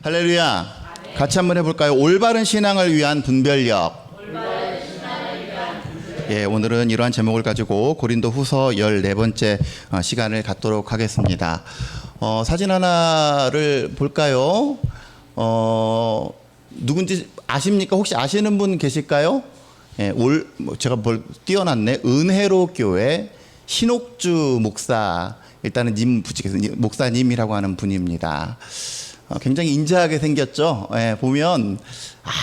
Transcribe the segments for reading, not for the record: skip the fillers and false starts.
할렐루야. 같이 한번 해볼까요? 올바른 신앙을 위한 분별력. 예, 오늘은 이러한 제목을 가지고 고린도 후서 14번째 시간을 갖도록 하겠습니다. 사진 하나를 볼까요? 누군지 아십니까? 혹시 아시는 분 계실까요? 예, 제가 띄워놨네. 은혜로 교회 신옥주 목사, 일단은 님 붙이겠어요. 목사님이라고 하는 분입니다. 굉장히 인자하게 생겼죠. 예, 보면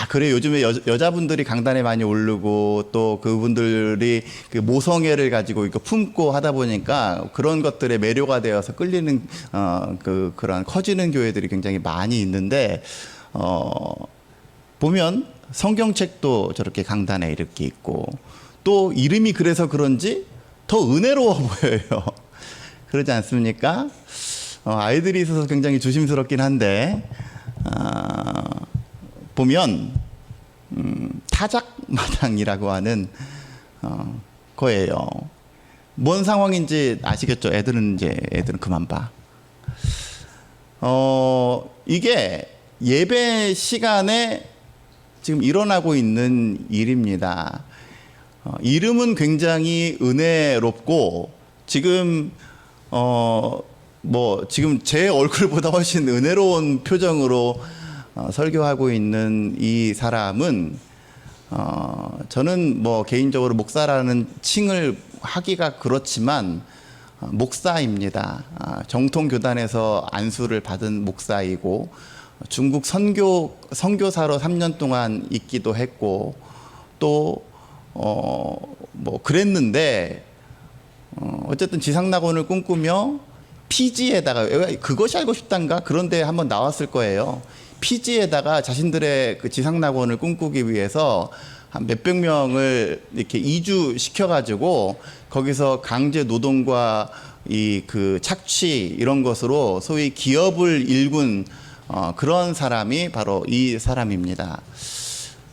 그래, 요즘에 여자분들이 강단에 많이 오르고 또 그분들이 그 모성애를 가지고 이거 품고 하다 보니까 그런 것들에 매료가 되어서 끌리는 그런 커지는 교회들이 굉장히 많이 있는데, 보면 성경책도 저렇게 강단에 이렇게 있고, 또 이름이 그래서 그런지 더 은혜로워 보여요. 그러지 않습니까? 아이들이 있어서 굉장히 조심스럽긴 한데, 보면 타작마당이라고 하는 거예요. 뭔 상황인지 아시겠죠? 애들은 그만 봐. 이게 예배 시간에 지금 일어나고 있는 일입니다. 이름은 굉장히 은혜롭고, 지금 지금 제 얼굴보다 훨씬 은혜로운 표정으로 설교하고 있는 이 사람은, 저는 개인적으로 목사라는 칭을 하기가 그렇지만 목사입니다. 정통교단에서 안수를 받은 목사이고, 중국 선교사로 3년 동안 있기도 했고, 또 그랬는데, 어쨌든 지상낙원을 꿈꾸며 피지에다가, 그것이 알고 싶단가? 그런데 한번 나왔을 거예요. 피지에다가 자신들의 그 지상낙원을 꿈꾸기 위해서 한 몇백 명을 이렇게 이주시켜가지고 거기서 강제 노동과 그 착취 이런 것으로 소위 기업을 일군 그런 사람이 바로 이 사람입니다.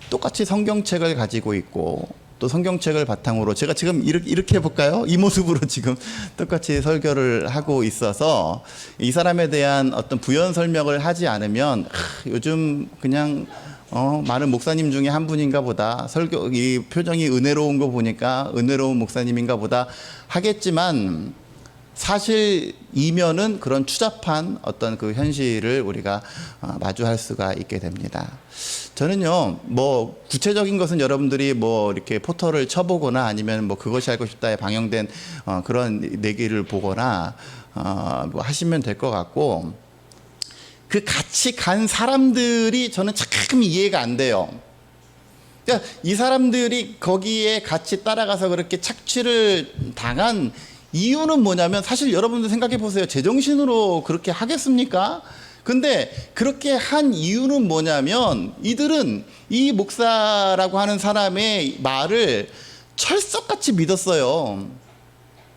똑같이 성경책을 가지고 있고, 또 성경책을 바탕으로 제가 지금 이렇게 해볼까요? 이 모습으로 지금 똑같이 설교를 하고 있어서 이 사람에 대한 어떤 부연 설명을 하지 않으면 요즘 그냥 많은 목사님 중에 한 분인가 보다, 이 표정이 은혜로운 거 보니까 은혜로운 목사님인가 보다 하겠지만, 사실 이면은 그런 추잡한 어떤 그 현실을 우리가 마주할 수가 있게 됩니다. 저는요, 구체적인 것은 여러분들이 이렇게 포털을 쳐보거나 아니면 그것이 알고 싶다에 방영된 그런 내기를 보거나 하시면 될 것 같고, 그 같이 간 사람들이 저는 참 이해가 안 돼요. 그러니까 이 사람들이 거기에 같이 따라가서 그렇게 착취를 당한 이유는 뭐냐면, 사실 여러분들 생각해 보세요. 제정신으로 그렇게 하겠습니까? 근데 그렇게 한 이유는 뭐냐면, 이들은 이 목사라고 하는 사람의 말을 철석같이 믿었어요.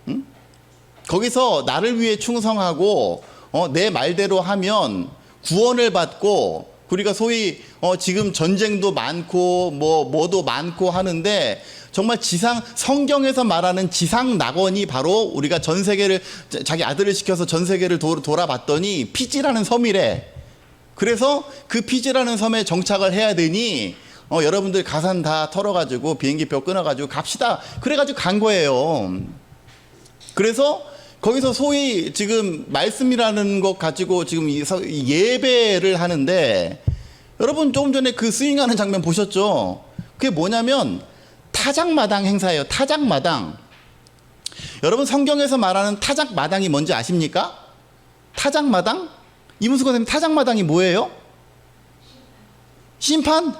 응? 거기서 나를 위해 충성하고 내 말대로 하면 구원을 받고, 우리가 소위 지금 전쟁도 많고 뭐도 많고 하는데, 정말 성경에서 말하는 지상 낙원이 바로 우리가 전 세계를, 자기 아들을 시켜서 전 세계를 돌아봤더니 피지라는 섬이래. 그래서 그 피지라는 섬에 정착을 해야 되니 여러분들 가산 다 털어가지고 비행기표 끊어가지고 갑시다. 그래가지고 간 거예요. 그래서 거기서 소위 지금 말씀이라는 것 가지고 지금 예배를 하는데, 여러분 조금 전에 그 스윙하는 장면 보셨죠? 그게 뭐냐면 타작마당 행사예요. 타작마당. 여러분 성경에서 말하는 타작마당이 뭔지 아십니까? 타작마당? 이문수 선생님, 타작마당이 뭐예요? 심판?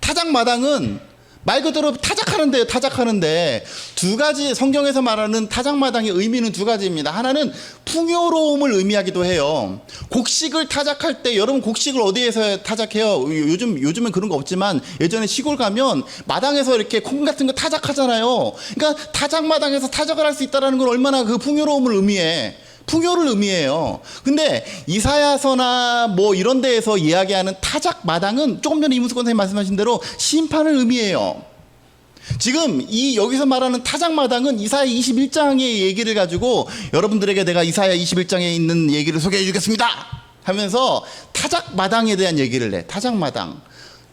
타작마당은 말 그대로 타작하는데요. 타작하는데 두 가지, 성경에서 말하는 타작마당의 의미는 두 가지입니다. 하나는 풍요로움을 의미하기도 해요. 곡식을 타작할 때, 여러분 곡식을 어디에서 타작해요? 요즘은 그런 거 없지만 예전에 시골 가면 마당에서 이렇게 콩 같은 거 타작하잖아요. 그러니까 타작마당에서 타작을 할 수 있다는 건 얼마나 그 풍요로움을 의미해. 풍요를 의미해요. 근데 이사야서나 이런 데에서 이야기하는 타작 마당은 조금 전에 이문수 권사님 말씀하신 대로 심판을 의미해요. 지금 여기서 말하는 타작 마당은 이사야 21장의 얘기를 가지고 여러분들에게 내가 이사야 21장에 있는 얘기를 소개해 주겠습니다. 하면서 타작마당에 대한 얘기를 해. 타작마당.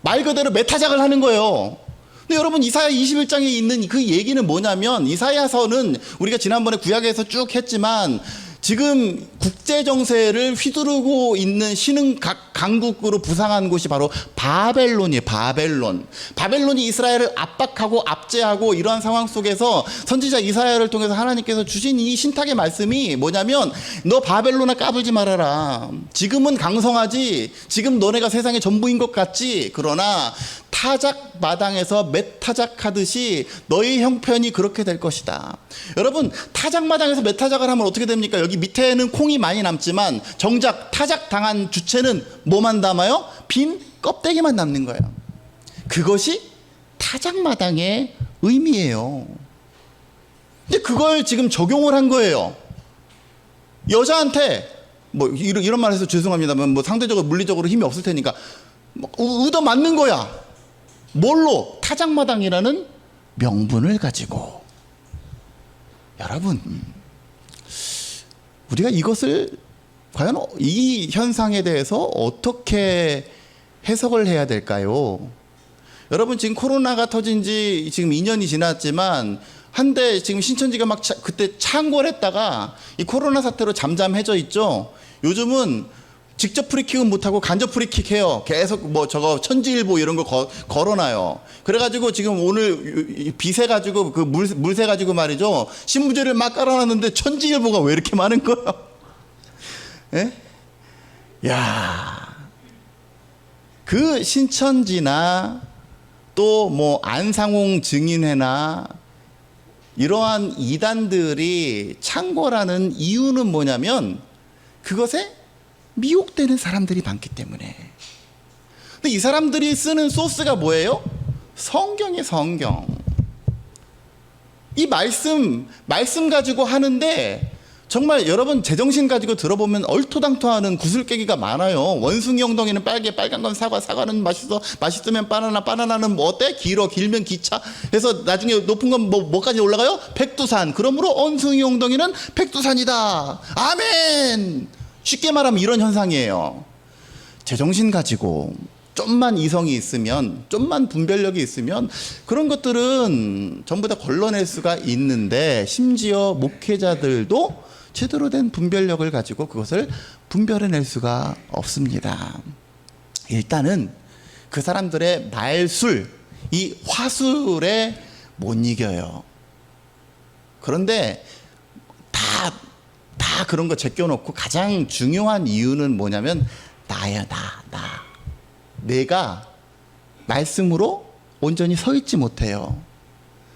말 그대로 메타작을 하는 거예요. 근데 여러분 이사야 21장에 있는 그 얘기는 뭐냐면, 이사야서는 우리가 지난번에 구약에서 쭉 했지만 지금 국제 정세를 휘두르고 있는 신흥 강국으로 부상한 곳이 바로 바벨론이에요. 바벨론이 이스라엘을 압박하고 압제하고 이러한 상황 속에서 선지자 이사야를 통해서 하나님께서 주신 이 신탁의 말씀이 뭐냐면, 너 바벨론아 까불지 말아라. 지금은 강성하지, 지금 너네가 세상의 전부인 것 같지, 그러나 타작 마당에서 메타작하듯이 너희 형편이 그렇게 될 것이다. 여러분, 타작 마당에서 메타작을 하면 어떻게 됩니까? 여기 밑에는 콩이 많이 남지만 정작 타작 당한 주체는 뭐만 남아요? 빈 껍데기만 남는 거예요. 그것이 타작 마당의 의미예요. 근데 그걸 지금 적용을 한 거예요. 여자한테 뭐 이런 말 해서 죄송합니다만 뭐 상대적으로 물리적으로 힘이 없을 테니까 얻어 맞는 거야. 뭘로? 타작마당이라는 명분을 가지고. 여러분, 우리가 이것을 과연 이 현상에 대해서 어떻게 해석을 해야 될까요? 여러분, 지금 코로나가 터진 지 지금 2년이 지났지만 한데 지금 신천지가 막 그때 창궐했다가 이 코로나 사태로 잠잠해져 있죠. 요즘은 직접 프리킥은 못하고 간접 프리킥 해요. 계속 뭐 저거 천지일보 이런 거 걸어놔요. 그래가지고 지금 오늘 비세 가지고 그 물세 가지고 말이죠. 신문지를 막 깔아놨는데 천지일보가 왜 이렇게 많은 거예요? 예? 야, 그 신천지나 또 뭐 안상홍 증인회나 이러한 이단들이 창궐하는 이유는 뭐냐면 그것에 미혹되는 사람들이 많기 때문에. 근데 이 사람들이 쓰는 소스가 뭐예요? 성경이에요, 성경. 이 말씀 가지고 하는데 정말 여러분 제정신 가지고 들어보면 얼토당토하는 구슬깨기가 많아요. 원숭이 엉덩이는 빨간 건 사과는 맛있으면 바나나는 뭐 어때? 길면 기차. 그래서 나중에 높은 건 뭐까지 올라가요? 백두산. 그러므로 원숭이 엉덩이는 백두산이다. 아멘. 쉽게 말하면 이런 현상이에요. 제정신 가지고 좀만 이성이 있으면, 좀만 분별력이 있으면 그런 것들은 전부 다 걸러낼 수가 있는데, 심지어 목회자들도 제대로 된 분별력을 가지고 그것을 분별해낼 수가 없습니다. 일단은 그 사람들의 말술, 이 화술에 못 이겨요. 그런데 다 그런 거 제껴놓고 가장 중요한 이유는 뭐냐면 나야, 나. 내가 말씀으로 온전히 서 있지 못해요.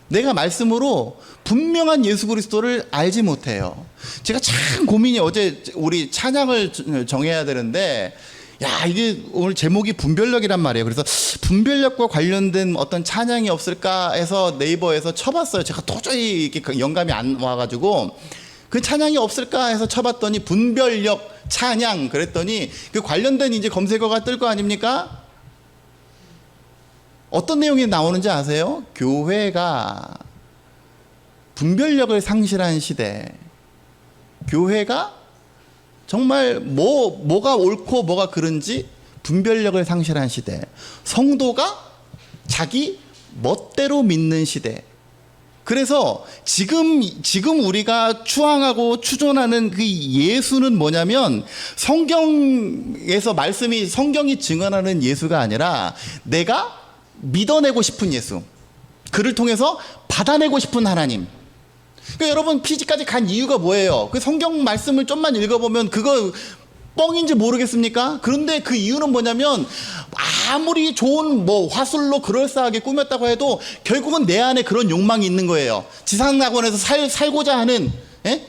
내가 말씀으로 분명한 예수 그리스도를 알지 못해요. 제가 참 고민이, 어제 우리 찬양을 정해야 되는데, 야, 이게 오늘 제목이 분별력이란 말이에요. 그래서 분별력과 관련된 어떤 찬양이 없을까 해서 네이버에서 쳐봤어요. 제가 도저히 이렇게 영감이 안 와가지고 그 찬양이 없을까 해서 쳐봤더니 분별력 찬양 그랬더니 그 관련된 이제 검색어가 뜰 거 아닙니까? 어떤 내용이 나오는지 아세요? 교회가 분별력을 상실한 시대, 교회가 정말 뭐가 옳고 뭐가 그른지 분별력을 상실한 시대, 성도가 자기 멋대로 믿는 시대. 그래서 지금 우리가 추앙하고 추존하는 그 예수는 뭐냐면 성경에서 말씀이, 성경이 증언하는 예수가 아니라 내가 믿어내고 싶은 예수, 그를 통해서 받아내고 싶은 하나님. 그러니까 여러분 PG까지 간 이유가 뭐예요? 그 성경 말씀을 좀만 읽어보면 그거 뻥인지 모르겠습니까? 그런데 그 이유는 뭐냐면 아무리 좋은 뭐 화술로 그럴싸하게 꾸몄다고 해도 결국은 내 안에 그런 욕망이 있는 거예요. 지상낙원에서 살고자 하는,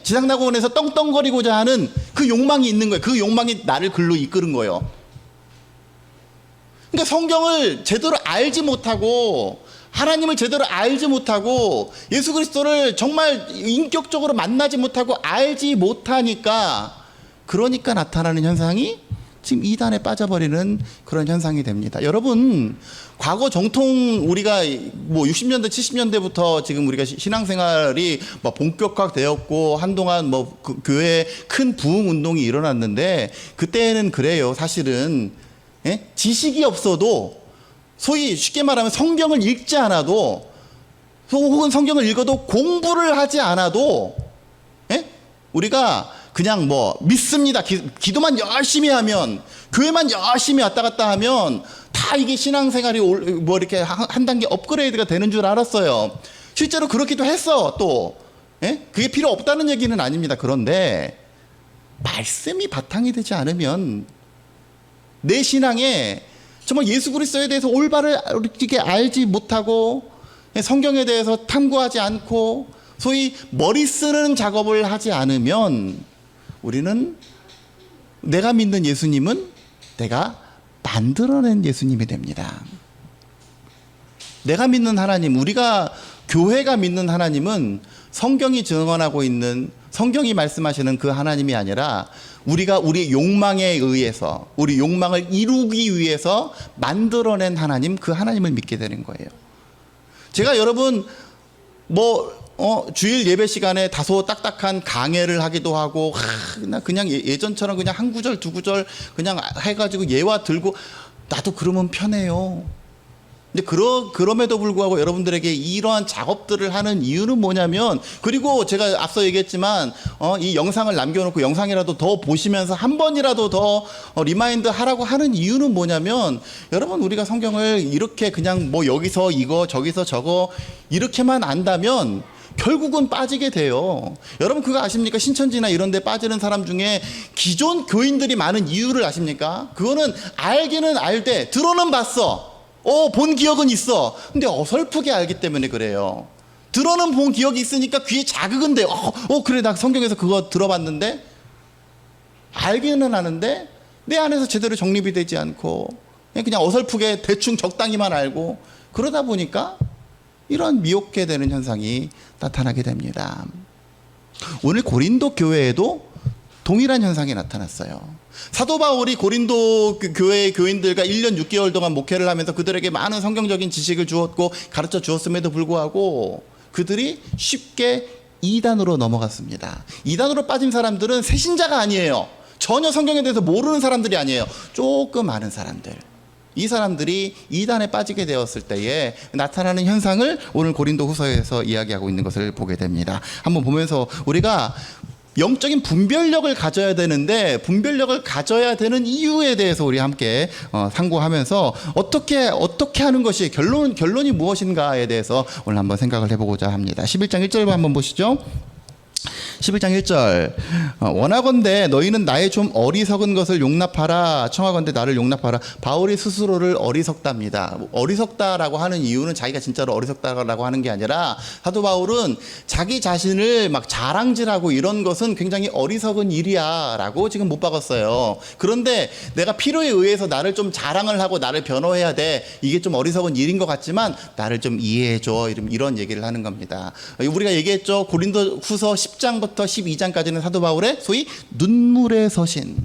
지상낙원에서 떵떵거리고자 하는 그 욕망이 있는 거예요. 그 욕망이 나를 글로 이끄는 거예요. 그러니까 성경을 제대로 알지 못하고, 하나님을 제대로 알지 못하고, 예수 그리스도를 정말 인격적으로 만나지 못하고 알지 못하니까, 그러니까 나타나는 현상이 지금 이단에 빠져버리는 그런 현상이 됩니다. 여러분, 과거 정통 우리가 뭐 60년대, 70년대부터 지금 우리가 신앙생활이 뭐 본격화되었고 한동안 뭐 그 교회에 큰 부흥 운동이 일어났는데 그때는 그래요. 사실은 지식이 없어도 소위 쉽게 말하면 성경을 읽지 않아도 혹은 성경을 읽어도 공부를 하지 않아도 우리가 그냥 뭐 믿습니다. 기도만 열심히 하면 교회만 열심히 왔다 갔다 하면 다 이게 신앙생활이 뭐 이렇게 한 단계 업그레이드가 되는 줄 알았어요. 실제로 그렇기도 했어. 또 그게 필요 없다는 얘기는 아닙니다. 그런데 말씀이 바탕이 되지 않으면 내 신앙에 정말 예수 그리스도에 대해서 올바르게 알지 못하고 성경에 대해서 탐구하지 않고 소위 머리 쓰는 작업을 하지 않으면 우리는 내가 믿는 예수님은 내가 만들어낸 예수님이 됩니다. 내가 믿는 하나님, 우리가 교회가 믿는 하나님은 성경이 증언하고 있는 성경이 말씀하시는 그 하나님이 아니라 우리가 우리 욕망에 의해서 우리 욕망을 이루기 위해서 만들어낸 하나님, 그 하나님을 믿게 되는 거예요. 제가 여러분 주일 예배 시간에 다소 딱딱한 강해를 하기도 하고 그냥 예전처럼 그냥 한 구절 두 구절 그냥 해가지고 예화 들고 나도 그러면 편해요. 근데 그럼에도 불구하고 여러분들에게 이러한 작업들을 하는 이유는 뭐냐면, 그리고 제가 앞서 얘기했지만 이 영상을 남겨놓고 영상이라도 더 보시면서 한 번이라도 더 리마인드 하라고 하는 이유는 뭐냐면, 여러분 우리가 성경을 이렇게 그냥 뭐 여기서 이거 저기서 저거 이렇게만 안다면 결국은 빠지게 돼요. 여러분 그거 아십니까? 신천지나 이런 데 빠지는 사람 중에 기존 교인들이 많은 이유를 아십니까? 그거는 알기는 알되 들어는 봤어. 본 기억은 있어. 근데 어설프게 알기 때문에 그래요. 들어는 본 기억이 있으니까 귀에 자극은 돼요. 그래 나 성경에서 그거 들어봤는데, 알기는 아는데 내 안에서 제대로 정립이 되지 않고 그냥 어설프게 대충 적당히만 알고, 그러다 보니까 이런 미혹게 되는 현상이 나타나게 됩니다. 오늘 고린도 교회에도 동일한 현상이 나타났어요. 사도 바울이 고린도 교회의 교인들과 1년 6개월 동안 목회를 하면서 그들에게 많은 성경적인 지식을 주었고 가르쳐 주었음에도 불구하고 그들이 쉽게 이단으로 넘어갔습니다. 이단으로 빠진 사람들은 새신자가 아니에요. 전혀 성경에 대해서 모르는 사람들이 아니에요. 조금 아는 사람들. 이 사람들이 이단에 빠지게 되었을 때에 나타나는 현상을 오늘 고린도 후서에서 이야기하고 있는 것을 보게 됩니다. 한번 보면서 우리가 영적인 분별력을 가져야 되는데, 분별력을 가져야 되는 이유에 대해서 우리 함께 상고하면서 어떻게 하는 것이 결론이 무엇인가에 대해서 오늘 한번 생각을 해보고자 합니다. 11장 1절 한번 보시죠. 11장 1절 원하건대 너희는 나의 좀 어리석은 것을 용납하라. 청하건대 나를 용납하라. 바울이 스스로를 어리석답니다. 어리석다라고 하는 이유는 자기가 진짜로 어리석다라고 하는 게 아니라, 사도 바울은 자기 자신을 막 자랑질하고 이런 것은 굉장히 어리석은 일이야 라고 지금 못 박았어요. 그런데 내가 필요에 의해서 나를 좀 자랑을 하고 나를 변호해야 돼, 이게 좀 어리석은 일인 것 같지만 나를 좀 이해해줘, 이런 얘기를 하는 겁니다. 우리가 얘기했죠. 고린도 후서 10장부터 12장까지는 사도 바울의 소위 눈물의 서신,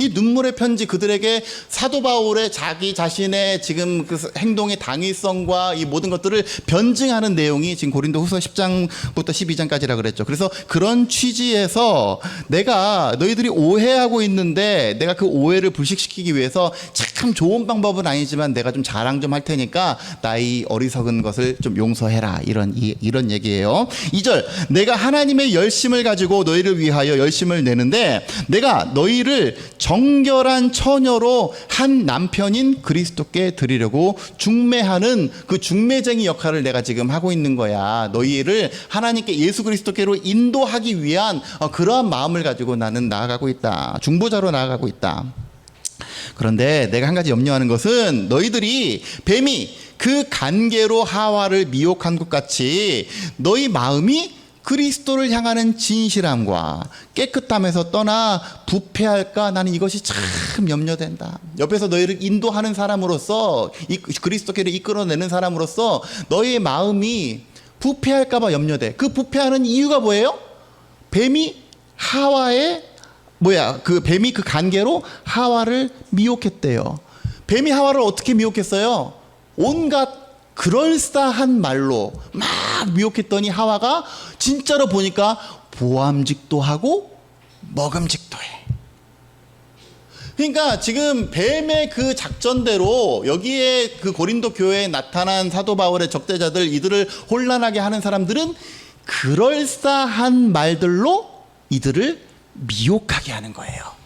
이 눈물의 편지, 그들에게 사도 바울의 자기 자신의 지금 그 행동의 당위성과 이 모든 것들을 변증하는 내용이 지금 고린도 후서 10장부터 12장까지라 그랬죠. 그래서 그런 취지에서 내가 너희들이 오해하고 있는데 내가 그 오해를 불식시키기 위해서 참 좋은 방법은 아니지만 내가 좀 자랑 좀 할 테니까 나의 어리석은 것을 좀 용서해라, 이런 얘기예요. 2절 내가 하나님의 열심을 가지고 너희를 위하여 열심을 내는데 내가 너희를 정결한 처녀로 한 남편인 그리스도께 드리려고 중매하는 그 중매쟁이 역할을 내가 지금 하고 있는 거야. 너희를 하나님께 예수 그리스도께로 인도하기 위한 그러한 마음을 가지고 나는 나아가고 있다. 중보자로 나아가고 있다. 그런데 내가 한 가지 염려하는 것은 너희들이 뱀이 그 간계로 하와를 미혹한 것 같이 너희 마음이 그리스도를 향하는 진실함과 깨끗함에서 떠나 부패할까, 나는 이것이 참 염려된다. 옆에서 너희를 인도하는 사람으로서, 그리스도께로 이끌어내는 사람으로서 너희의 마음이 부패할까 봐 염려돼. 그 부패하는 이유가 뭐예요? 뱀이 하와의 그 뱀이 그 간계로 하와를 미혹했대요. 뱀이 하와를 어떻게 미혹했어요? 온갖 그럴싸한 말로 막 미혹했더니 하와가 진짜로 보니까 보암직도 하고 먹음직도 해. 그러니까 지금 뱀의 그 작전대로 여기에 그 고린도 교회에 나타난 사도 바울의 적대자들, 이들을 혼란하게 하는 사람들은 그럴싸한 말들로 이들을 미혹하게 하는 거예요.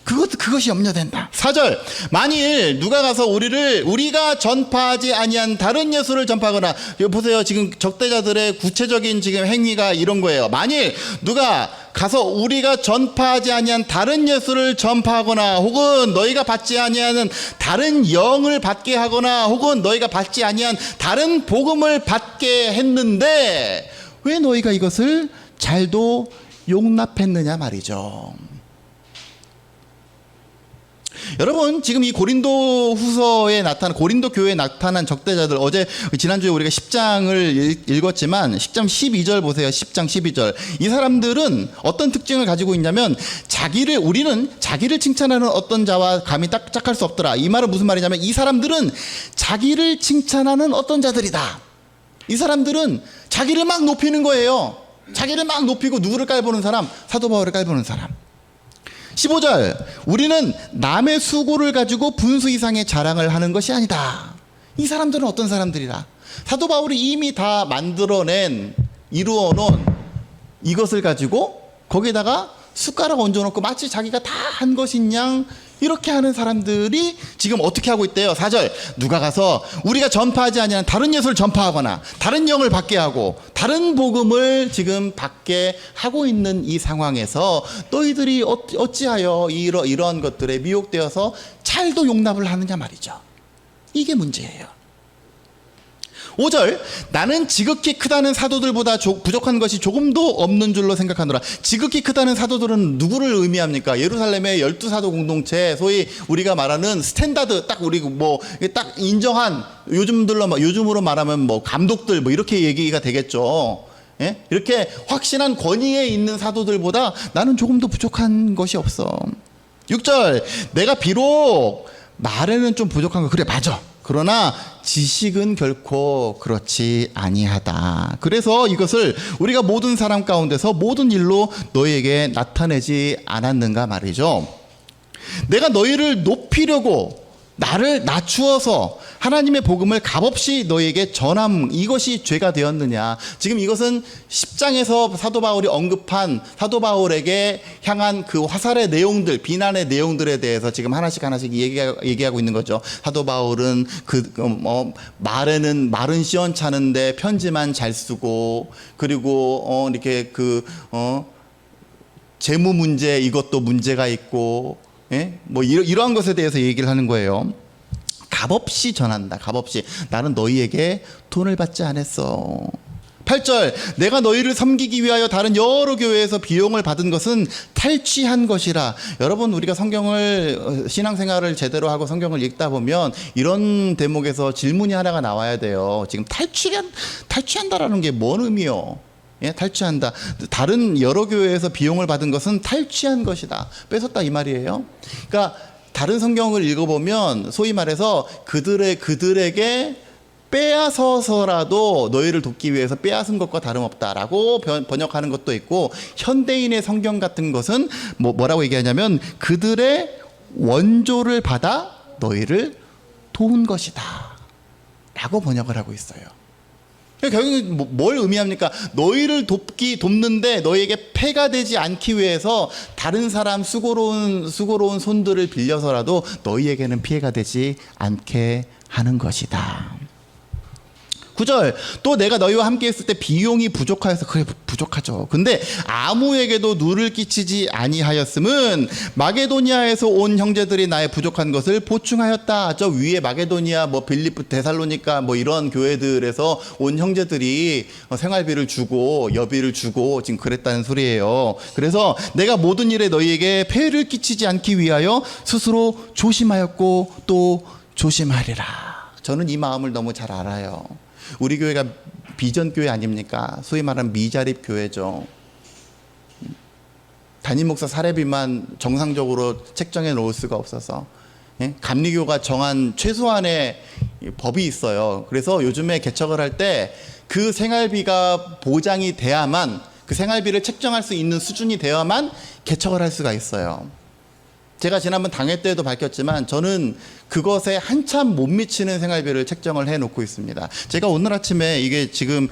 그것이 염려된다. 4절, 만일 누가 가서 우리가 전파하지 아니한 다른 예수를 전파하거나, 여기 보세요. 지금 적대자들의 구체적인 지금 행위가 이런 거예요. 만일 누가 가서 우리가 전파하지 아니한 다른 예수를 전파하거나, 혹은 너희가 받지 아니하는 다른 영을 받게 하거나, 혹은 너희가 받지 아니한 다른 복음을 받게 했는데 왜 너희가 이것을 잘도 용납했느냐 말이죠. 여러분, 지금 이 고린도 교회에 나타난 적대자들, 지난주에 우리가 10장을 읽었지만 10장 12절 보세요. 10장 12절. 이 사람들은 어떤 특징을 가지고 있냐면, 우리는 자기를 칭찬하는 어떤 자와 감히 짝할 수 없더라. 이 말은 무슨 말이냐면, 이 사람들은 자기를 칭찬하는 어떤 자들이다. 이 사람들은 자기를 막 높이는 거예요. 자기를 막 높이고 누구를 깔보는 사람? 사도 바울을 깔보는 사람. 15절, 우리는 남의 수고를 가지고 분수 이상의 자랑을 하는 것이 아니다. 이 사람들은 어떤 사람들이라? 사도 바울이 이미 다 이루어놓은 이것을 가지고 거기다가 숟가락 얹어놓고 마치 자기가 다 한 것인 양 이렇게 하는 사람들이 지금 어떻게 하고 있대요? 4절, 누가 가서 우리가 전파하지 아니하는 다른 예수를 전파하거나 다른 영을 받게 하고 다른 복음을 지금 받게 하고 있는 이 상황에서 너희들이 어찌하여 이러한 것들에 미혹되어서 잘도 용납을 하느냐 말이죠. 이게 문제예요. 5절, 나는 지극히 크다는 사도들보다 부족한 것이 조금도 없는 줄로 생각하노라. 지극히 크다는 사도들은 누구를 의미합니까? 예루살렘의 12사도 공동체, 소위 우리가 말하는 스탠다드, 딱 인정한, 요즘으로 말하면 감독들 이렇게 얘기가 되겠죠. 예? 이렇게 확신한 권위에 있는 사도들보다 나는 조금도 부족한 것이 없어. 6절, 내가 비록 말에는 좀 부족한 거, 그래, 맞아. 그러나 지식은 결코 그렇지 아니하다. 그래서 이것을 우리가 모든 사람 가운데서 모든 일로 너희에게 나타내지 않았는가 말이죠. 내가 너희를 높이려고 나를 낮추어서 하나님의 복음을 값없이 너희에게 전함, 이것이 죄가 되었느냐. 지금 이것은 10장에서 사도 바울이 언급한 사도 바울에게 향한 그 화살의 내용들, 비난의 내용들에 대해서 지금 하나씩 얘기하고 있는 거죠. 사도 바울은 말은 시원찮은데 편지만 잘 쓰고, 그리고 이렇게 재무 문제, 이것도 문제가 있고, 예? 이러한 것에 대해서 얘기를 하는 거예요. 값없이 전한다. 값없이. 나는 너희에게 돈을 받지 않았어. 8절, 내가 너희를 섬기기 위하여 다른 여러 교회에서 비용을 받은 것은 탈취한 것이라. 여러분, 우리가 신앙생활을 제대로 하고 성경을 읽다 보면 이런 대목에서 질문이 하나가 나와야 돼요. 지금 탈취한다라는 게 뭔 의미요? 예, 탈취한다. 다른 여러 교회에서 비용을 받은 것은 탈취한 것이다. 뺏었다 이 말이에요. 그러니까 다른 성경을 읽어보면 소위 말해서 그들에게 빼앗아서라도 너희를 돕기 위해서 빼앗은 것과 다름없다라고 번역하는 것도 있고, 현대인의 성경 같은 것은 뭐라고 얘기하냐면 그들의 원조를 받아 너희를 도운 것이다 라고 번역을 하고 있어요. 결국은 뭘 의미합니까? 너희를 돕는데 너희에게 폐가 되지 않기 위해서 다른 사람 수고로운 손들을 빌려서라도 너희에게는 피해가 되지 않게 하는 것이다. 9절, 또 내가 너희와 함께 있을 때 비용이 부족하여서. 그래, 부족하죠. 근데 아무에게도 누를 끼치지 아니하였음은 마게도니아에서 온 형제들이 나의 부족한 것을 보충하였다. 저 위에 마게도니아, 빌립보, 데살로니가 이런 교회들에서 온 형제들이 생활비를 주고 여비를 주고 지금 그랬다는 소리예요. 그래서 내가 모든 일에 너희에게 폐를 끼치지 않기 위하여 스스로 조심하였고 또 조심하리라. 저는 이 마음을 너무 잘 알아요. 우리 교회가 비전 교회 아닙니까? 소위 말하는 미자립 교회죠. 담임 목사 사례비만 정상적으로 책정해 놓을 수가 없어서, 예? 감리교가 정한 최소한의 법이 있어요. 그래서 요즘에 개척을 할 때 그 생활비가 보장이 돼야만, 그 생활비를 책정할 수 있는 수준이 되어야만 개척을 할 수가 있어요. 제가 지난번 당회 때도 밝혔지만 저는 그것에 한참 못 미치는 생활비를 책정을 해 놓고 있습니다. 제가 오늘 아침에 이게 지금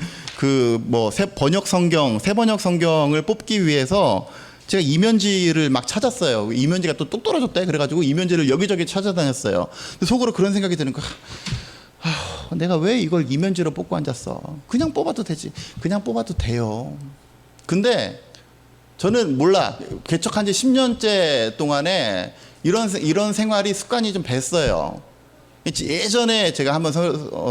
새 번역 성경을 뽑기 위해서 제가 이면지를 막 찾았어요. 이면지가 또 뚝 떨어졌대. 그래가지고 이면지를 여기저기 찾아다녔어요. 근데 속으로 그런 생각이 드는 거야. 내가 왜 이걸 이면지로 뽑고 앉았어? 그냥 뽑아도 되지. 그냥 뽑아도 돼요. 근데 저는 몰라. 개척한 지 10년째 동안에 이런 생활이 습관이 좀 뱄어요. 예전에 제가 한번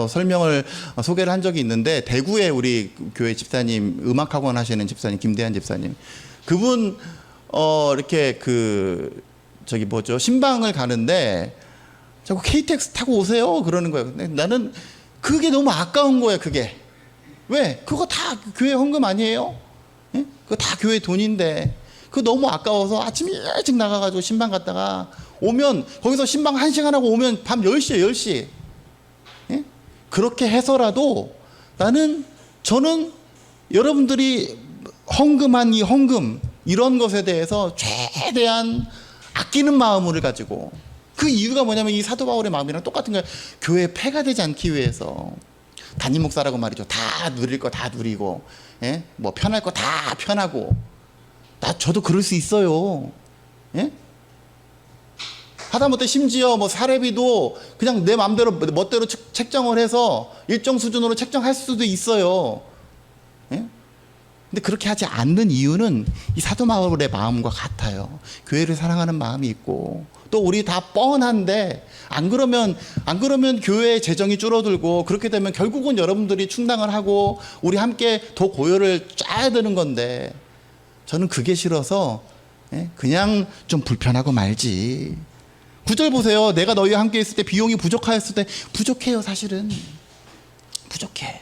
설명을 소개를 한 적이 있는데, 대구에 우리 교회 집사님, 음악학원 하시는 집사님, 김대한 집사님, 그분 이렇게 신방을 가는데 자꾸 KTX 타고 오세요 그러는 거예요. 근데 나는 그게 너무 아까운 거예요. 그게 왜? 그거 다 교회 헌금 아니에요? 예? 그거 다 교회 돈인데 그거 너무 아까워서 아침 일찍 나가가지고 신방 갔다가 오면, 거기서 신방 1시간 하고 오면 밤 10시에 10시. 예? 그렇게 해서라도 저는 여러분들이 헌금한 이 헌금, 이런 것에 대해서 최대한 아끼는 마음을 가지고, 그 이유가 뭐냐면 이 사도 바울의 마음이랑 똑같은 거예요. 교회 폐가 되지 않기 위해서. 담임 목사라고 말이죠. 다 누릴 거 다 누리고, 예? 뭐 편할 거 다 편하고. 저도 그럴 수 있어요. 예? 하다못해 심지어 뭐 사례비도 그냥 내 마음대로 멋대로 책정을 해서 일정 수준으로 책정할 수도 있어요. 예? 근데 그렇게 하지 않는 이유는 이 사도 바울의 마음과 같아요. 교회를 사랑하는 마음이 있고, 또 우리 다 뻔한데 안 그러면 교회의 재정이 줄어들고, 그렇게 되면 결국은 여러분들이 충당을 하고 우리 함께 더 고요를 짜야 되는 건데, 저는 그게 싫어서 그냥 좀 불편하고 말지. 9절 보세요. 내가 너희와 함께 있을 때 비용이 부족하였을 때, 부족해요. 사실은 부족해.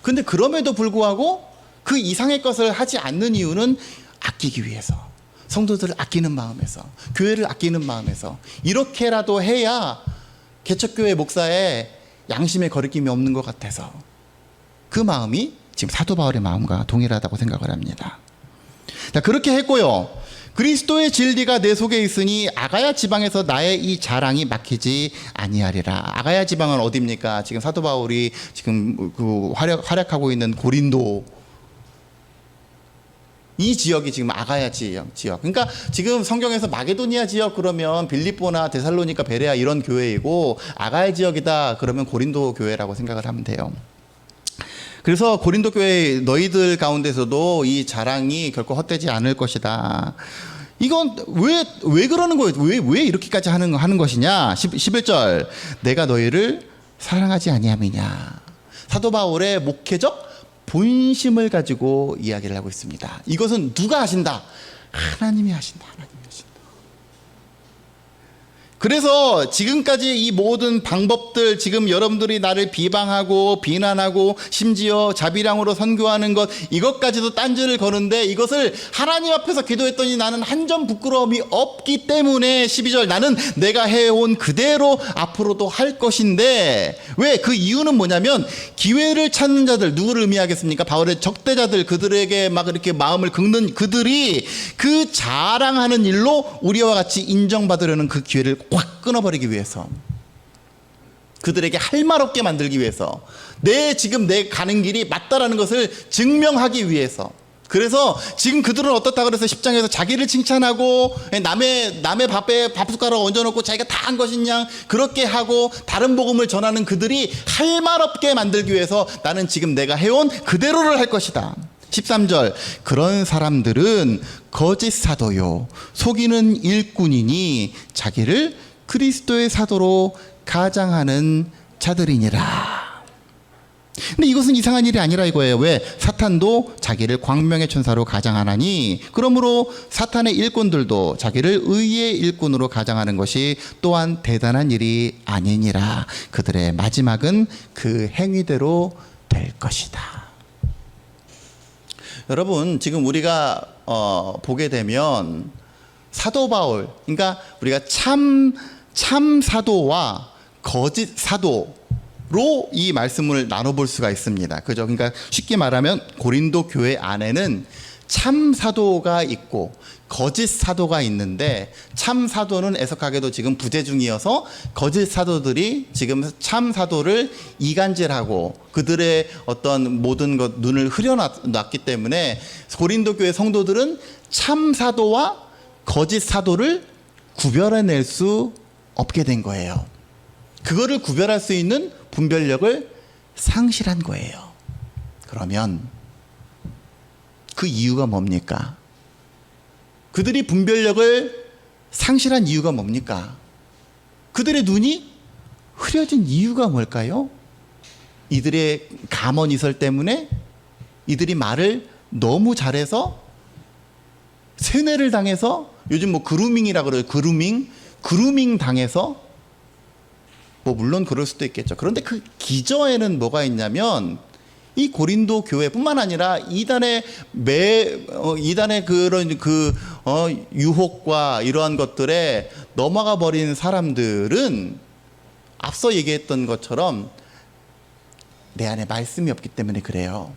근데 그럼에도 불구하고 그 이상의 것을 하지 않는 이유는 아끼기 위해서, 성도들을 아끼는 마음에서, 교회를 아끼는 마음에서. 이렇게라도 해야 개척교회 목사의 양심의 거리낌이 없는 것 같아서, 그 마음이 지금 사도 바울의 마음과 동일하다고 생각을 합니다. 자, 그렇게 했고요. 그리스도의 진리가 내 속에 있으니 아가야 지방에서 나의 이 자랑이 막히지 아니하리라. 아가야 지방은 어디입니까? 지금 사도 바울이 지금 활약하고 있는 고린도, 이 지역이 지금 아가야 지역. 그러니까 지금 성경에서 마게도니아 지역 그러면 빌립보나 데살로니가, 베레아 이런 교회이고, 아가야 지역이다 그러면 고린도 교회라고 생각을 하면 돼요. 그래서 고린도 교회 너희들 가운데서도 이 자랑이 결코 헛되지 않을 것이다. 이건 왜 그러는 거예요? 왜 이렇게까지 하는 것이냐? 11절, 내가 너희를 사랑하지 아니함이냐. 사도 바울의 목회적 본심을 가지고 이야기를 하고 있습니다. 이것은 누가 하신다? 하나님이 하신다. 그래서 지금까지 이 모든 방법들, 지금 여러분들이 나를 비방하고 비난하고 심지어 자비량으로 선교하는 것, 이것까지도 딴지를 거는데, 이것을 하나님 앞에서 기도했더니 나는 한 점 부끄러움이 없기 때문에 12절, 나는 내가 해온 그대로 앞으로도 할 것인데, 왜? 그 이유는 뭐냐면, 기회를 찾는 자들, 누구를 의미하겠습니까? 바울의 적대자들, 그들에게 막 이렇게 마음을 긁는 그들이 그 자랑하는 일로 우리와 같이 인정받으려는 그 기회를 확 끊어버리기 위해서, 그들에게 할 말 없게 만들기 위해서, 지금 내 가는 길이 맞다라는 것을 증명하기 위해서. 그래서 지금 그들은 어떻다 그래서 10장에서 자기를 칭찬하고, 남의 밥에 밥숟가락 얹어놓고 자기가 다 한 것이냐 그렇게 하고, 다른 복음을 전하는 그들이 할 말 없게 만들기 위해서 나는 지금 내가 해온 그대로를 할 것이다. 13절, 그런 사람들은 거짓 사도요 속이는 일꾼이니 자기를 그리스도의 사도로 가장하는 자들이니라. 근데 이것은 이상한 일이 아니라 이거예요. 왜? 사탄도 자기를 광명의 천사로 가장하나니, 그러므로 사탄의 일꾼들도 자기를 의의 일꾼으로 가장하는 것이 또한 대단한 일이 아니니라. 그들의 마지막은 그 행위대로 될 것이다. 여러분, 지금 우리가 보게 되면 사도 바울, 그러니까 우리가 참 사도와 거짓 사도로 이 말씀을 나눠볼 수가 있습니다. 그죠? 그러니까 쉽게 말하면 고린도 교회 안에는 참 사도가 있고 거짓 사도가 있는데, 참 사도는 애석하게도 지금 부재 중이어서 거짓 사도들이 지금 참 사도를 이간질하고 그들의 어떤 모든 것 눈을 흐려놨기 때문에 고린도 교회 성도들은 참 사도와 거짓 사도를 구별해낼 수 없게 된 거예요. 그거를 구별할 수 있는 분별력을 상실한 거예요. 그러면 그 이유가 뭡니까? 그들이 분별력을 상실한 이유가 뭡니까? 그들의 눈이 흐려진 이유가 뭘까요? 이들의 가먼이설 때문에, 이들이 말을 너무 잘해서, 세뇌를 당해서, 요즘 뭐 그루밍이라 그래요. 그루밍 당해서, 뭐 물론 그럴 수도 있겠죠. 그런데 그 기저에는 뭐가 있냐면, 이 고린도 교회뿐만 아니라 이단의 그런 유혹과 이러한 것들에 넘어가 버린 사람들은 앞서 얘기했던 것처럼 내 안에 말씀이 없기 때문에 그래요.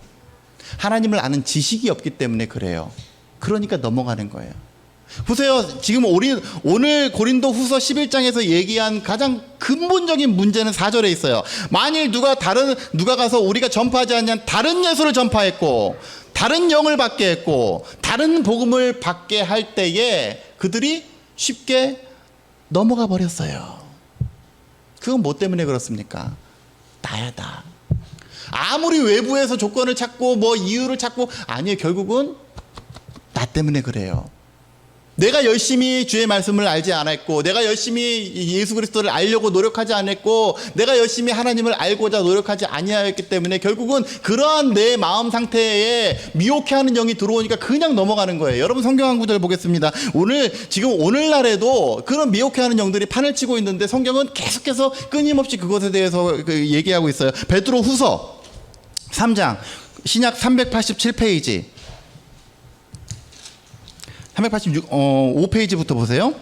하나님을 아는 지식이 없기 때문에 그래요. 그러니까 넘어가는 거예요. 보세요. 지금 오늘 고린도 후서 11장에서 얘기한 가장 근본적인 문제는 4절에 있어요. 만일 누가 가서 우리가 전파하지 않는 다른 예수를 전파했고, 다른 영을 받게 했고, 다른 복음을 받게 할 때에 그들이 쉽게 넘어가 버렸어요. 그건 뭐 때문에 그렇습니까? 나야다. 아무리 외부에서 조건을 찾고 뭐 이유를 찾고, 아니에요. 결국은 나 때문에 그래요. 내가 열심히 주의 말씀을 알지 않았고, 내가 열심히 예수 그리스도를 알려고 노력하지 않았고, 내가 열심히 하나님을 알고자 노력하지 아니하였기 때문에 결국은 그러한 내 마음 상태에 미혹해하는 영이 들어오니까 그냥 넘어가는 거예요. 여러분 성경 한 구절 보겠습니다. 지금 오늘날에도 그런 미혹해하는 영들이 판을 치고 있는데 성경은 계속해서 끊임없이 그것에 대해서 얘기하고 있어요. 베드로 후서 3장 신약 387페이지 5페이지부터 보세요.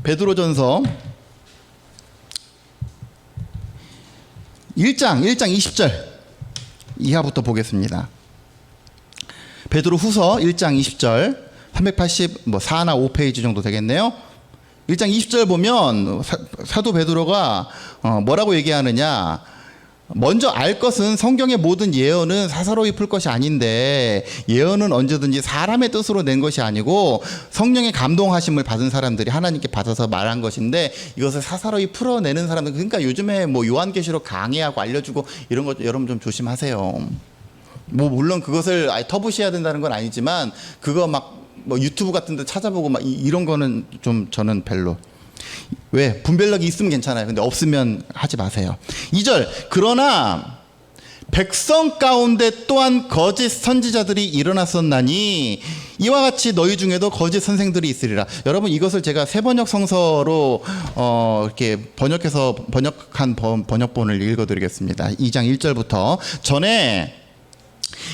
베드로전서 1장 20절 이하부터 보겠습니다. 베드로 후서 1장 20절 384나 5페이지 정도 되겠네요. 1장 20절 보면 사도 베드로가 뭐라고 얘기하느냐. 먼저 알 것은 성경의 모든 예언은 사사로이 풀 것이 아닌데, 예언은 언제든지 사람의 뜻으로 낸 것이 아니고 성령의 감동하심을 받은 사람들이 하나님께 받아서 말한 것인데, 이것을 사사로이 풀어내는 사람들, 그러니까 요즘에 뭐 요한계시록 강의하고 알려주고 이런 것 여러분 좀 조심하세요. 뭐 물론 그것을 터부시해야 된다는 건 아니지만, 그거 막 뭐 유튜브 같은 데 찾아보고 막 이런 거는 좀 저는 별로. 왜? 분별력이 있으면 괜찮아요. 근데 없으면 하지 마세요. 2절, 그러나 백성 가운데 또한 거짓 선지자들이 일어났었나니 이와 같이 너희 중에도 거짓 선생들이 있으리라. 여러분 이것을 제가 새번역 성서로 이렇게 번역한 번역본을 읽어드리겠습니다. 2장 1절부터. 전에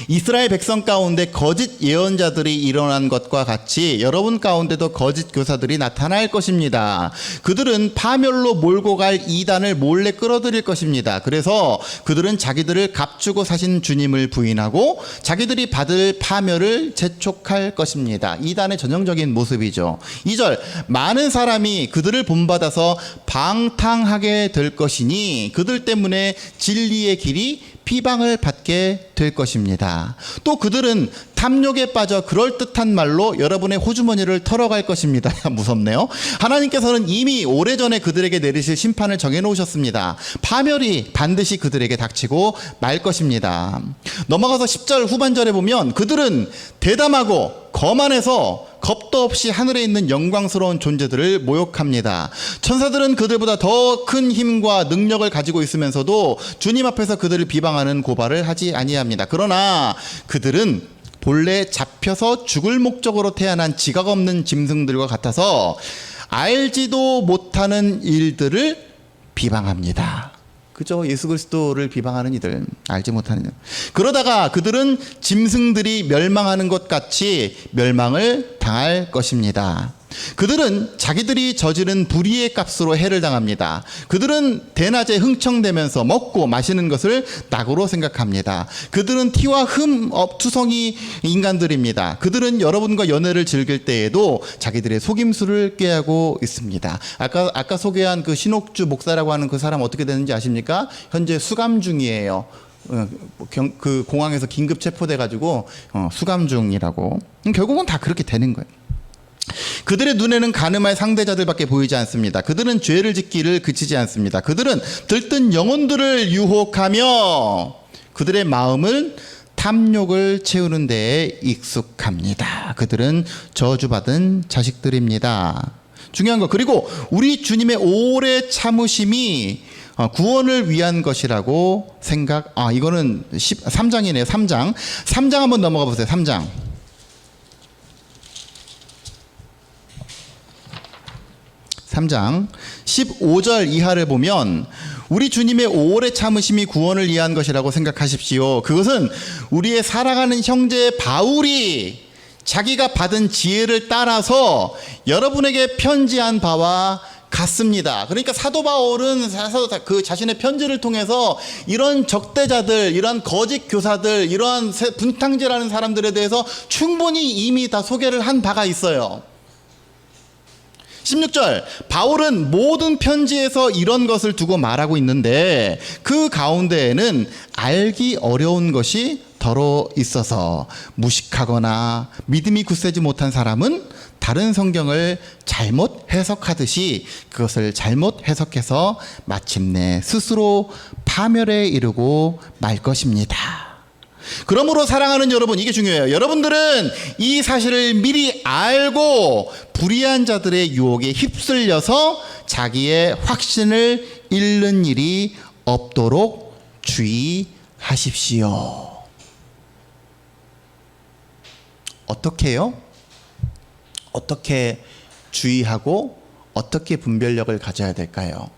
이스라엘 백성 가운데 거짓 예언자들이 일어난 것과 같이 여러분 가운데도 거짓 교사들이 나타날 것입니다. 그들은 파멸로 몰고 갈 이단을 몰래 끌어들일 것입니다. 그래서 그들은 자기들을 값주고 사신 주님을 부인하고 자기들이 받을 파멸을 재촉할 것입니다. 이단의 전형적인 모습이죠. 2절, 많은 사람이 그들을 본받아서 방탕하게 될 것이니 그들 때문에 진리의 길이 비방을 받게 될 것입니다. 또 그들은 탐욕에 빠져 그럴듯한 말로 여러분의 호주머니를 털어갈 것입니다. 무섭네요. 하나님께서는 이미 오래전에 그들에게 내리실 심판을 정해놓으셨습니다. 파멸이 반드시 그들에게 닥치고 말 것입니다. 넘어가서 10절 후반절에 보면 그들은 대담하고 거만해서 겁도 없이 하늘에 있는 영광스러운 존재들을 모욕합니다. 천사들은 그들보다 더 큰 힘과 능력을 가지고 있으면서도 주님 앞에서 그들을 비방하는 고발을 하지 아니합니다. 그러나 그들은 본래 잡혀서 죽을 목적으로 태어난 지각 없는 짐승들과 같아서 알지도 못하는 일들을 비방합니다. 그죠? 예수 그리스도를 비방하는 이들, 알지 못하는 이들. 그러다가 그들은 짐승들이 멸망하는 것 같이 멸망을 당할 것입니다. 그들은 자기들이 저지른 불의의 값으로 해를 당합니다. 그들은 대낮에 흥청대면서 먹고 마시는 것을 낙으로 생각합니다. 그들은 티와 흠 투성이 인간들입니다. 그들은 여러분과 연애를 즐길 때에도 자기들의 속임수를 꾀하고 있습니다. 아까 소개한 그 신옥주 목사라고 하는 그 사람 어떻게 되는지 아십니까? 현재 수감 중이에요. 그 공항에서 긴급 체포돼가지고 수감 중이라고. 결국은 다 그렇게 되는 거예요. 그들의 눈에는 간음할 상대자들밖에 보이지 않습니다. 그들은 죄를 짓기를 그치지 않습니다. 그들은 들뜬 영혼들을 유혹하며 그들의 마음을 탐욕을 채우는 데에 익숙합니다. 그들은 저주받은 자식들입니다. 중요한 거, 그리고 우리 주님의 오래 참으심이 구원을 위한 것이라고 이거는 3장이네요. 3장 한번 넘어가 보세요. 3장 15절 이하를 보면 우리 주님의 오래 참으심이 구원을 위한 것이라고 생각하십시오. 그것은 우리의 사랑하는 형제 바울이 자기가 받은 지혜를 따라서 여러분에게 편지한 바와 같습니다. 그러니까 사도 바울은 그 자신의 편지를 통해서 이런 적대자들, 이런 거짓 교사들, 이러한 분탕질하는 사람들에 대해서 충분히 이미 다 소개를 한 바가 있어요. 16절, 바울은 모든 편지에서 이런 것을 두고 말하고 있는데 그 가운데에는 알기 어려운 것이 더러 있어서 무식하거나 믿음이 굳세지 못한 사람은 다른 성경을 잘못 해석하듯이 그것을 잘못 해석해서 마침내 스스로 파멸에 이르고 말 것입니다. 그러므로 사랑하는 여러분, 이게 중요해요. 여러분들은 이 사실을 미리 알고 불의한 자들의 유혹에 휩쓸려서 자기의 확신을 잃는 일이 없도록 주의하십시오. 어떻게 해요? 어떻게 주의하고 어떻게 분별력을 가져야 될까요?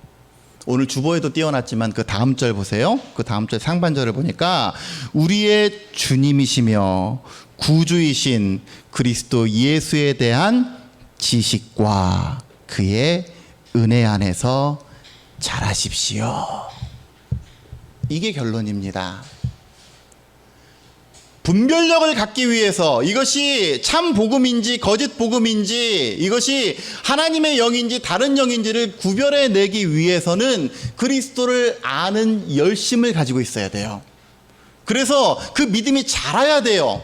오늘 주보에도 띄워놨지만 그 다음 절 보세요. 그 다음 절 상반절을 보니까 우리의 주님이시며 구주이신 그리스도 예수에 대한 지식과 그의 은혜 안에서 자라십시오. 이게 결론입니다. 분별력을 갖기 위해서 이것이 참 복음인지 거짓 복음인지 이것이 하나님의 영인지 다른 영인지를 구별해내기 위해서는 그리스도를 아는 열심을 가지고 있어야 돼요. 그래서 그 믿음이 자라야 돼요.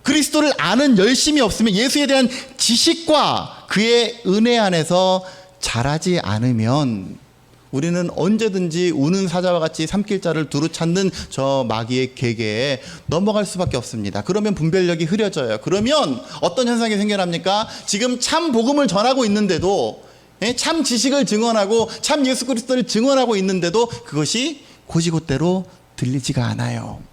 그리스도를 아는 열심이 없으면 예수에 대한 지식과 그의 은혜 안에서 자라지 않으면 우리는 언제든지 우는 사자와 같이 삼킬자를 두루 찾는 저 마귀의 계계에 넘어갈 수밖에 없습니다. 그러면 분별력이 흐려져요. 그러면 어떤 현상이 생겨납니까? 지금 참 복음을 전하고 있는데도, 참 지식을 증언하고 참 예수 그리스도를 증언하고 있는데도 그것이 곧이곧대로 들리지가 않아요.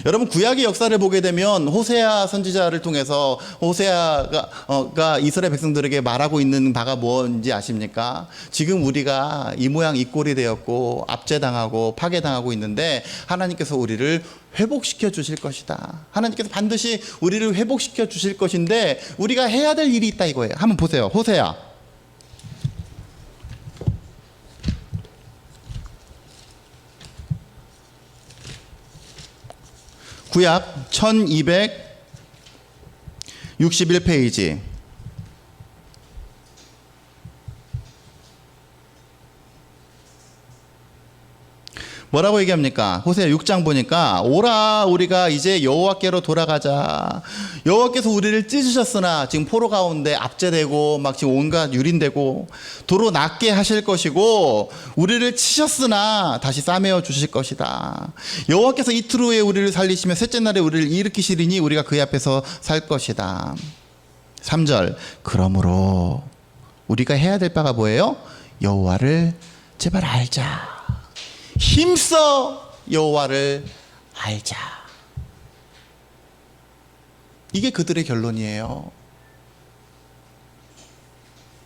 여러분, 구약의 역사를 보게 되면 호세아 선지자를 통해서 호세아가 이스라엘 백성들에게 말하고 있는 바가 뭔지 아십니까? 지금 우리가 이 모양 이 꼴이 되었고 압제당하고 파괴당하고 있는데 하나님께서 우리를 회복시켜 주실 것이다. 하나님께서 반드시 우리를 회복시켜 주실 것인데 우리가 해야 될 일이 있다 이거예요. 한번 보세요. 호세아 구약 1261페이지. 뭐라고 얘기합니까? 호세아 6장 보니까 오라 우리가 이제 여호와께로 돌아가자. 여호와께서 우리를 찢으셨으나 지금 포로 가운데 압제되고 막 지금 온갖 유린되고 도로 낮게 하실 것이고 우리를 치셨으나 다시 싸매어 주실 것이다. 여호와께서 이틀 후에 우리를 살리시며 셋째 날에 우리를 일으키시리니 우리가 그의 앞에서 살 것이다. 3절, 그러므로 우리가 해야 될 바가 뭐예요? 여호와를 제발 알자. 힘써 여호와를 알자. 이게 그들의 결론이에요.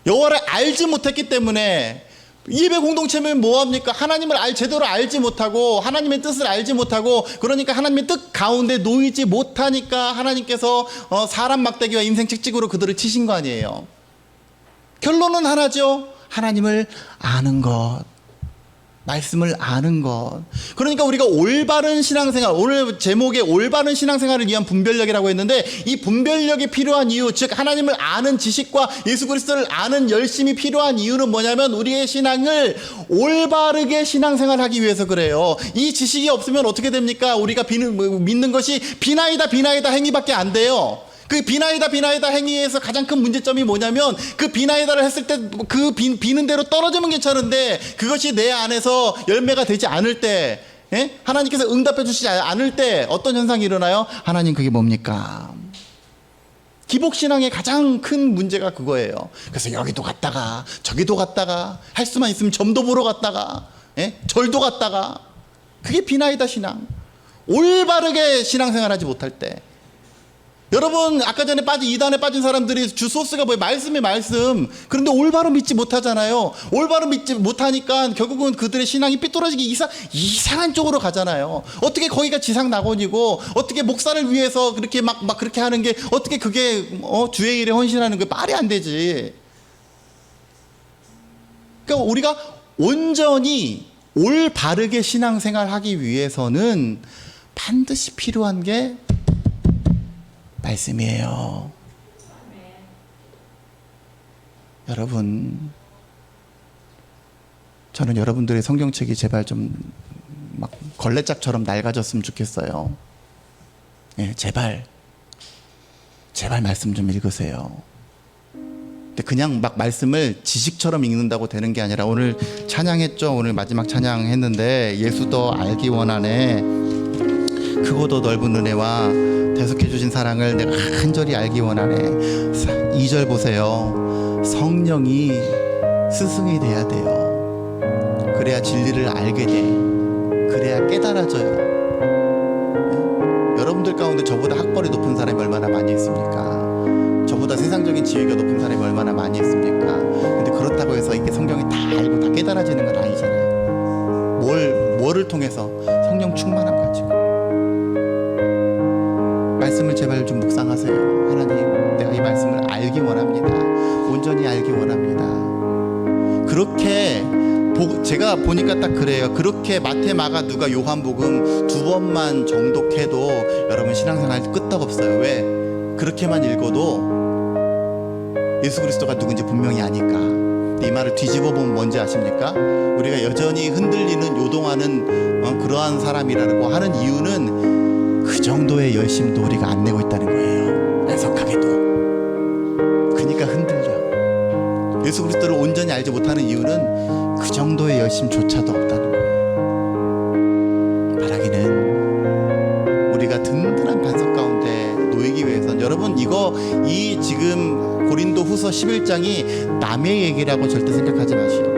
여호와를 알지 못했기 때문에 예배 공동체면 뭐합니까? 하나님을 제대로 알지 못하고 하나님의 뜻을 알지 못하고, 그러니까 하나님의 뜻 가운데 놓이지 못하니까 하나님께서 사람 막대기와 인생 책찍으로 그들을 치신 거 아니에요. 결론은 하나죠. 하나님을 아는 것, 말씀을 아는 것. 그러니까 우리가 올바른 신앙생활, 오늘 제목에 올바른 신앙생활을 위한 분별력이라고 했는데, 이 분별력이 필요한 이유, 즉 하나님을 아는 지식과 예수 그리스도를 아는 열심이 필요한 이유는 뭐냐면, 우리의 신앙을 올바르게 신앙생활하기 위해서 그래요. 이 지식이 없으면 어떻게 됩니까? 우리가 믿는 것이 비나이다 행위밖에 안 돼요. 그 비나이다 행위에서 가장 큰 문제점이 뭐냐면, 그 비나이다를 했을 때 그 비는 대로 떨어지면 괜찮은데, 그것이 내 안에서 열매가 되지 않을 때, 하나님께서 응답해 주시지 않을 때 어떤 현상이 일어나요? 하나님, 그게 뭡니까? 기복신앙의 가장 큰 문제가 그거예요. 그래서 여기도 갔다가 저기도 갔다가, 할 수만 있으면 점도 보러 갔다가, 절도 갔다가, 그게 비나이다 신앙. 올바르게 신앙생활하지 못할 때. 여러분, 아까 전에 이단에 빠진 사람들이 주 소스가 뭐예요? 말씀이 말씀. 그런데 올바로 믿지 못하잖아요. 올바로 믿지 못하니까 결국은 그들의 신앙이 삐뚤어지기 이상한 쪽으로 가잖아요. 어떻게 거기가 지상낙원이고, 어떻게 목사를 위해서 그렇게 막 그렇게 하는 게, 어떻게 그게 주의 일에 헌신하는 게 말이 안 되지. 그러니까 우리가 온전히 올바르게 신앙생활하기 위해서는 반드시 필요한 게 말씀이에요. 여러분, 저는 여러분들의 성경책이 제발 좀 막 걸레짝처럼 낡아졌으면 좋겠어요. 제발 말씀 좀 읽으세요. 근데 그냥 막 말씀을 지식처럼 읽는다고 되는 게 아니라, 오늘 찬양했죠. 오늘 마지막 찬양했는데, 예수 더 알기 원하네, 크고 더 넓은 은혜와 대속해 주신 사랑을 내가 간절히 알기 원하네. 2절 보세요. 성령이 스승이 돼야 돼요. 그래야 진리를 알게 돼. 그래야 깨달아져요. 여러분들 가운데 저보다 학벌이 높은 사람이 얼마나 많이 있습니까? 저보다 세상적인 지위가 높은 사람이 얼마나 많이 있습니까? 근데 그렇다고 해서 이게 성경이 다 알고 다 깨달아지는 건 아니잖아요. 뭐를 통해서? 성령 충만함 가지고. 말씀을 제발 좀 묵상하세요. 하나님, 내가 이 말씀을 알기 원합니다. 온전히 알기 원합니다. 그렇게 제가 보니까 딱 그래요. 그렇게 마태, 마가, 누가, 요한복음 2번만 정독해도 여러분 신앙생활 끄떡없어요. 왜? 그렇게만 읽어도 예수 그리스도가 누군지 분명히 아니까. 이 말을 뒤집어 보면 뭔지 아십니까? 우리가 여전히 흔들리는, 요동하는 그러한 사람이라고 하는 이유는 그 정도의 열심도 우리가 안 내고 있다는 거예요. 애석하게도. 그러니까 흔들려. 예수 그리스도를 온전히 알지 못하는 이유는 그 정도의 열심조차도 없다는 거예요. 바라기는 우리가 든든한 반석 가운데 놓이기 위해선, 여러분, 이 지금 고린도 후서 11장이 남의 얘기라고 절대 생각하지 마시오.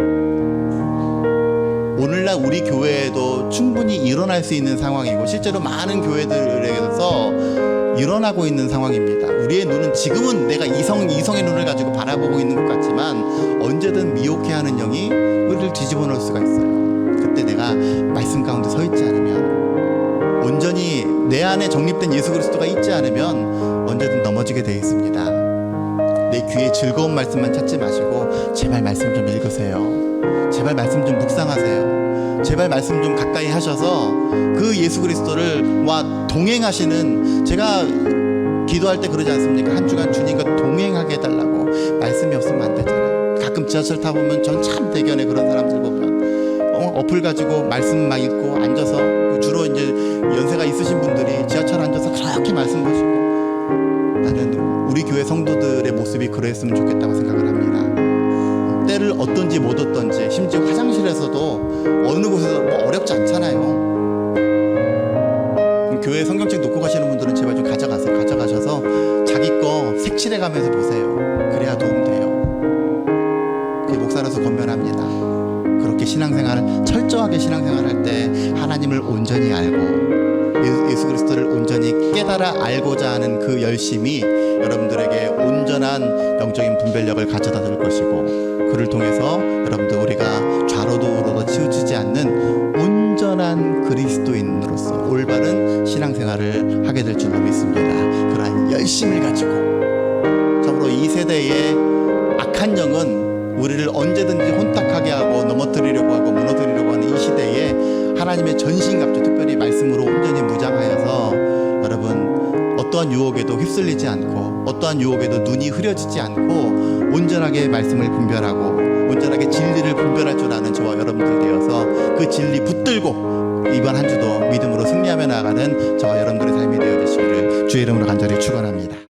오늘날 우리 교회에도 충분히 일어날 수 있는 상황이고, 실제로 많은 교회들에서 일어나고 있는 상황입니다. 우리의 눈은 지금은 내가 이성의 눈을 가지고 바라보고 있는 것 같지만, 언제든 미혹해하는 영이 우리를 뒤집어 놓을 수가 있어요. 그때 내가 말씀 가운데 서 있지 않으면, 온전히 내 안에 정립된 예수 그리스도가 있지 않으면 언제든 넘어지게 되어 있습니다. 내 귀에 즐거운 말씀만 찾지 마시고 제발 말씀 좀 읽으세요. 제발 말씀 좀 묵상하세요. 제발 말씀 좀 가까이 하셔서 그 예수 그리스도와 동행하시는, 제가 기도할 때 그러지 않습니까? 한 주간 주님과 동행하게 해달라고. 말씀이 없으면 안 되잖아요. 가끔 지하철 타보면 전 참 대견해. 그런 사람들 보면 어플 가지고 말씀 막 읽고 앉아서, 주로 이제 연세가 있으신 분들이 지하철 앉아서 그렇게 말씀 보시고, 나는 우리 교회 성도들의 모습이 그랬으면 좋겠다고 생각을 합니다. 때를 얻든지 못 얻든지, 심지어 화장실에서도 어느 곳에서 뭐 어렵지 않잖아요. 교회 성경책 놓고 가시는 분들은 제발 좀 가져가셔서 자기 거 색칠해 가면서 보세요. 그래야 도움돼요. 그게 목사로서 권면합니다. 그렇게 철저하게 신앙생활할 때 하나님을 온전히 알고 예수 그리스도를 온전히 깨달아 알고자 하는 그 열심이 여러분들에게 온전한 영적인 분별력을 가져다 줄 것이고, 그를 통해서 여러분들 우리가 열심을 가지고 참으로 이 세대의 악한 영은 우리를 언제든지 혼탁하게 하고 넘어뜨리려고 하고 무너뜨리려고 하는 이 시대에 하나님의 전신갑주 특별히 말씀으로 온전히 무장하여서 여러분 어떠한 유혹에도 휩쓸리지 않고 어떠한 유혹에도 눈이 흐려지지 않고 온전하게 말씀을 분별하고 온전하게 진리를 분별할 줄 아는 저와 여러분들 되어서 그 진리 붙들고 이번 한 주도 믿음으로 승리하며 나아가는 저와 여러분들의 삶이 되어주시기를 주의 이름으로 간절히 축원합니다.